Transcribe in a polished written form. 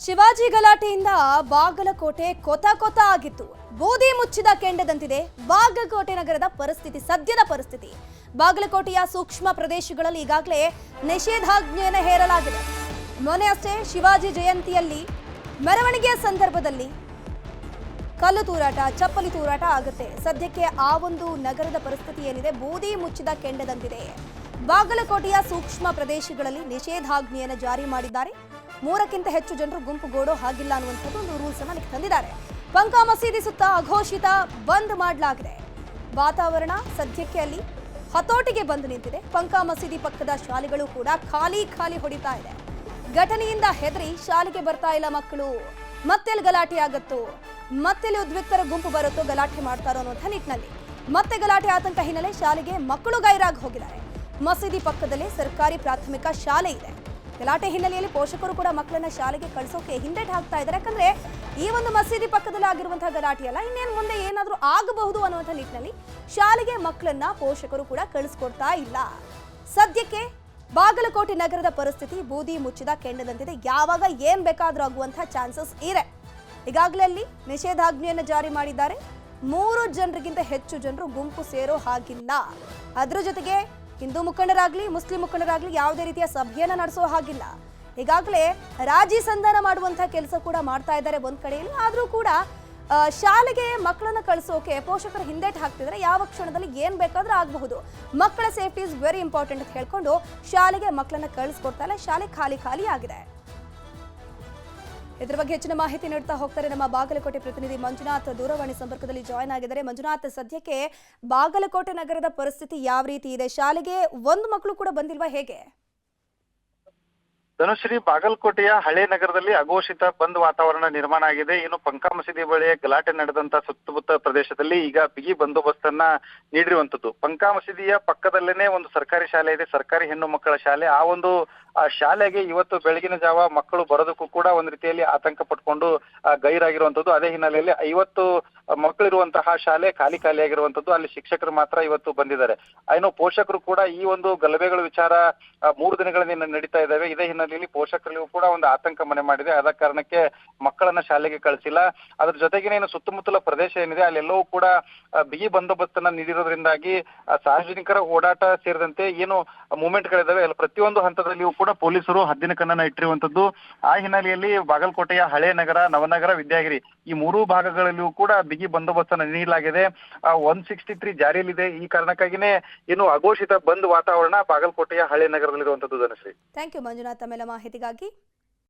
ಶಿವಾಜಿ ಗಲಾಟೆಯಿಂದ ಬಾಗಲಕೋಟೆ ಕೊತ ಕೊತ ಆಗಿತ್ತು. ಬೂದಿ ಮುಚ್ಚಿದ ಕೆಂಡದಂತಿದೆ ಬಾಗಲಕೋಟೆ ನಗರದ ಪರಿಸ್ಥಿತಿ. ಸದ್ಯದ ಪರಿಸ್ಥಿತಿ ಬಾಗಲಕೋಟೆಯ ಸೂಕ್ಷ್ಮ ಪ್ರದೇಶಗಳಲ್ಲಿ ಈಗಾಗಲೇ ನಿಷೇಧಾಜ್ಞೆಯನ್ನು ಹೇರಲಾಗಿದೆ. ಮೊನ್ನೆ ಅಷ್ಟೇ ಶಿವಾಜಿ ಜಯಂತಿಯಲ್ಲಿ ಮೆರವಣಿಗೆಯ ಸಂದರ್ಭದಲ್ಲಿ ಕಲ್ಲು ತೂರಾಟ, ಚಪ್ಪಲಿ ತೂರಾಟ ಆಗುತ್ತೆ. ಸದ್ಯಕ್ಕೆ ಆ ಒಂದು ನಗರದ ಪರಿಸ್ಥಿತಿ ಏನಿದೆ, ಬೂದಿ ಮುಚ್ಚಿದ ಕೆಂಡದಂತಿದೆ. ಬಾಗಲಕೋಟೆಯ ಸೂಕ್ಷ್ಮ ಪ್ರದೇಶಗಳಲ್ಲಿ ನಿಷೇಧಾಜ್ಞೆಯನ್ನು ಜಾರಿ ಮಾಡಿದ್ದಾರೆ. 3ಕ್ಕಿಂತ ಹೆಚ್ಚು ಜನರು ಗುಂಪುಗೂಡೋ ಹಾಗಿಲ್ಲ ಅನ್ನುವಂಥದ್ದು ಒಂದು ರೂಲ್ಸ್ ಅನ್ನು ತಂದಿದ್ದಾರೆ. ಪಂಕಾ ಮಸೀದಿ ಸುತ್ತ ಅಘೋಷಿತ ಬಂದ್ ಮಾಡಲಾಗಿದೆ. ವಾತಾವರಣ ಸದ್ಯಕ್ಕೆ ಅಲ್ಲಿ ಹತೋಟಿಗೆ ಬಂದು ನಿಂತಿದೆ. ಪಂಕಾ ಮಸೀದಿ ಪಕ್ಕದ ಶಾಲೆಗಳು ಕೂಡ ಖಾಲಿ ಹೊಡಿತಾ ಇದೆ. ಘಟನೆಯಿಂದ ಹೆದರಿ ಶಾಲೆಗೆ ಬರ್ತಾ ಇಲ್ಲ ಮಕ್ಕಳು. ಮತ್ತೆಲ್ಲಿ ಗಲಾಟೆ ಆಗತ್ತೋ, ಮತ್ತೆಲ್ಲಿ ಉದ್ವಿಗ್ತರ ಗುಂಪು ಬರುತ್ತೋ, ಗಲಾಟೆ ಮಾಡ್ತಾರೋ ಅನ್ನುವಂಥ ನಿಟ್ಟಿನಲ್ಲಿ ಮತ್ತೆ ಗಲಾಟೆ ಆತಂಕ ಹಿನ್ನೆಲೆ ಶಾಲೆಗೆ ಮಕ್ಕಳು ಗೈರಾಗಿ ಹೋಗಿದ್ದಾರೆ. ಮಸೀದಿ ಪಕ್ಕದಲ್ಲೇ ಸರ್ಕಾರಿ ಪ್ರಾಥಮಿಕ ಶಾಲೆ ಇದೆ. ಗಲಾಟೆ ಹಿನ್ನೆಲೆಯಲ್ಲಿ ಪೋಷಕರು ಕೂಡ ಮಕ್ಕಳನ್ನ ಶಾಲೆಗೆ ಕಳಿಸೋಕೆ ಹಿಂದೇಟು ಹಾಕ್ತಾ ಇದ್ದಾರೆ. ಯಾಕಂದ್ರೆ ಈ ಒಂದು ಮಸೀದಿ ಪಕ್ಕದಲ್ಲಿ ಆಗಿರುವಂತಹ ಗಲಾಟೆ ಅಲ್ಲ, ಇನ್ನೇನು ಮುಂದೆ ಏನಾದರೂ ಆಗಬಹುದು ಅನ್ನುವಂಥ ನಿಟ್ಟಿನಲ್ಲಿ ಶಾಲೆಗೆ ಮಕ್ಕಳನ್ನ ಪೋಷಕರು ಕೂಡ ಕಳಿಸ್ಕೊಡ್ತಾ ಇಲ್ಲ. ಸದ್ಯಕ್ಕೆ ಬಾಗಲಕೋಟೆ ನಗರದ ಪರಿಸ್ಥಿತಿ ಬೂದಿ ಮುಚ್ಚಿದ ಕೆಂಡದಂತಿದೆ. ಯಾವಾಗ ಏನ್ ಬೇಕಾದ್ರೂ ಆಗುವಂತಹ ಚಾನ್ಸಸ್ ಇದೆ. ಈಗಾಗಲೇ ಅಲ್ಲಿ ನಿಷೇಧಾಜ್ಞೆಯನ್ನು ಜಾರಿ ಮಾಡಿದ್ದಾರೆ. 3 ಜನರಿಗಿಂತ ಹೆಚ್ಚು ಜನರು ಗುಂಪು ಸೇರೋ ಹಾಗಿಲ್ಲ. ಅದ್ರ ಜೊತೆಗೆ ಹಿಂದೂ ಮುಖಂಡರಾಗ್ಲಿ, ಮುಸ್ಲಿಂ ಮುಖಂಡರಾಗ್ಲಿ ಯಾವುದೇ ರೀತಿಯ ಸಭೆಯನ್ನ ನಡೆಸೋ ಹಾಗಿಲ್ಲ. ಈಗಾಗಲೇ ರಾಜಿ ಸಂಧಾನ ಮಾಡುವಂತಹ ಕೆಲಸ ಕೂಡ ಮಾಡ್ತಾ ಇದ್ದಾರೆ ಒಂದ್ ಕಡೆಯಲ್ಲಿ. ಆದ್ರೂ ಕೂಡ ಶಾಲೆಗೆ ಮಕ್ಕಳನ್ನ ಕಳಿಸೋಕೆ ಪೋಷಕರು ಹಿಂದೇಟು ಹಾಕ್ತಿದ್ರೆ ಯಾವ ಕ್ಷಣದಲ್ಲಿ ಏನ್ ಬೇಕಾದ್ರೂ ಆಗಬಹುದು. ಮಕ್ಕಳ ಸೇಫ್ಟಿ ಇಸ್ ವೆರಿ ಇಂಪಾರ್ಟೆಂಟ್ ಅಂತ ಹೇಳ್ಕೊಂಡು ಶಾಲೆಗೆ ಮಕ್ಕಳನ್ನ ಕಳಿಸ್ಕೊಡ್ತಾ ಇಲ್ಲ. ಶಾಲೆ ಖಾಲಿ ಆಗಿದೆ. ಇದರ ಬಗ್ಗೆ ಹೆಚ್ಚಿನ ಮಾಹಿತಿ ನೀಡ್ತಾ ಹೋಗ್ತಾರೆ ನಮ್ಮ ಬಾಗಲಕೋಟೆ ಪ್ರತಿನಿಧಿ ಮಂಜುನಾಥ್. ದೂರವಾಣಿ ಸಂಪರ್ಕದಲ್ಲಿ ಜಾಯ್ನ್ ಆಗಿದ್ದಾರೆ. ಮಂಜುನಾಥ್, ಸದ್ಯಕ್ಕೆ ಬಾಗಲಕೋಟೆ ನಗರದ ಪರಿಸ್ಥಿತಿ ಯಾವ ರೀತಿ ಇದೆ? ಶಾಲೆಗೆ ಒಂದು ಮಕ್ಕಳು ಕೂಡ ಬಂದಿಲ್ವಾ, ಹೇಗೆ? ಧನುಶ್ರೀ, ಬಾಗಲಕೋಟೆಯ ಹಳೆ ನಗರದಲ್ಲಿ ಅಘೋಷಿತ ಬಂದ್ ವಾತಾವರಣ ನಿರ್ಮಾಣ ಆಗಿದೆ. ಏನು ಪಂಕಾ ಮಸೀದಿ ಬಳಿಯ ಗಲಾಟೆ ನಡೆದಂತ ಸುತ್ತಮುತ್ತ ಪ್ರದೇಶದಲ್ಲಿ ಈಗ ಬಿಗಿ ಬಂದೋಬಸ್ತನ್ನ ನೀಡಿರುವಂತದ್ದು. ಪಂಕಾ ಮಸೀದಿಯ ಪಕ್ಕದಲ್ಲೇನೆ ಒಂದು ಸರ್ಕಾರಿ ಶಾಲೆ ಇದೆ, ಸರ್ಕಾರಿ ಹೆಣ್ಣು ಮಕ್ಕಳ ಶಾಲೆ. ಆ ಒಂದು ಶಾಲೆಗೆ ಇವತ್ತು ಬೆಳಗಿನ ಜಾವ ಮಕ್ಕಳು ಬರೋದಕ್ಕೂ ಕೂಡ ಒಂದ್ ರೀತಿಯಲ್ಲಿ ಆತಂಕ ಪಟ್ಕೊಂಡು ಗೈರಾಗಿರುವಂತದ್ದು. ಅದೇ ಹಿನ್ನೆಲೆಯಲ್ಲಿ 50 ಮಕ್ಕಳಿರುವಂತಹ ಶಾಲೆ ಖಾಲಿಯಾಗಿರುವಂತದ್ದು. ಅಲ್ಲಿ ಶಿಕ್ಷಕರು ಮಾತ್ರ ಇವತ್ತು ಬಂದಿದ್ದಾರೆ. ಏನು ಪೋಷಕರು ಕೂಡ ಈ ಒಂದು ಗಲಭೆಗಳ ವಿಚಾರ 3 ದಿನಗಳಿಂದ ನಡೀತಾ ಇದ್ದಾವೆ. ಇದೇ ಹಿನ್ನೆಲೆಯಲ್ಲಿ ಪೋಷಕರಿಗೂ ಕೂಡ ಒಂದು ಆತಂಕ ಮನೆ ಮಾಡಿದೆ. ಆದ ಕಾರಣಕ್ಕೆ ಮಕ್ಕಳನ್ನ ಶಾಲೆಗೆ ಕಳಿಸಿಲ್ಲ. ಅದ್ರ ಜೊತೆಗೆ ಏನು ಸುತ್ತಮುತ್ತಲ ಪ್ರದೇಶ ಏನಿದೆ ಅಲ್ಲೆಲ್ಲವೂ ಕೂಡ ಬಿಗಿ ಬಂದೋಬಸ್ತನ್ನ ನೀಡಿರೋದ್ರಿಂದಾಗಿ ಸಾರ್ವಜನಿಕರ ಓಡಾಟ ಸೇರಿದಂತೆ ಏನು ಮೂವ್ಮೆಂಟ್ಗಳಿದಾವೆ ಅಲ್ಲಿ ಪ್ರತಿಯೊಂದು ಹಂತದಲ್ಲಿಯೂ ಕೂಡ ಪೊಲೀಸರು ಹದ್ದಿನ ಕಣ್ಣನ್ನ ಇಟ್ಟಿರುವಂತದ್ದು. ಆ ಹಿನ್ನೆಲೆಯಲ್ಲಿ ಬಾಗಲಕೋಟೆಯ ಹಳೆ ನಗರ, ನವನಗರ, ವಿದ್ಯಾಗಿರಿ ಈ 3 ಭಾಗಗಳಲ್ಲಿಯೂ ಕೂಡ ಬಿಗಿ ಬಂದೋಬಸ್ತನ್ನ ನೀಡಲಾಗಿದೆ. 163 ಜಾರಿಯಲ್ಲಿದೆ. ಈ ಕಾರಣಕ್ಕಾಗಿನೇ ಏನು ಅಘೋಷಿತ ಬಂದ್ ವಾತಾವರಣ ಬಾಗಲಕೋಟೆಯ ಹಳೆ ನಗರದಲ್ಲಿರುವಂತದ್ದು. ಧನಶ್ರೀ, ಥ್ಯಾಂಕ್ ಯು ಮಂಜುನಾಥ್ ತಮ್ಮೆಲ್ಲ ಮಾಹಿತಿಗಾಗಿ.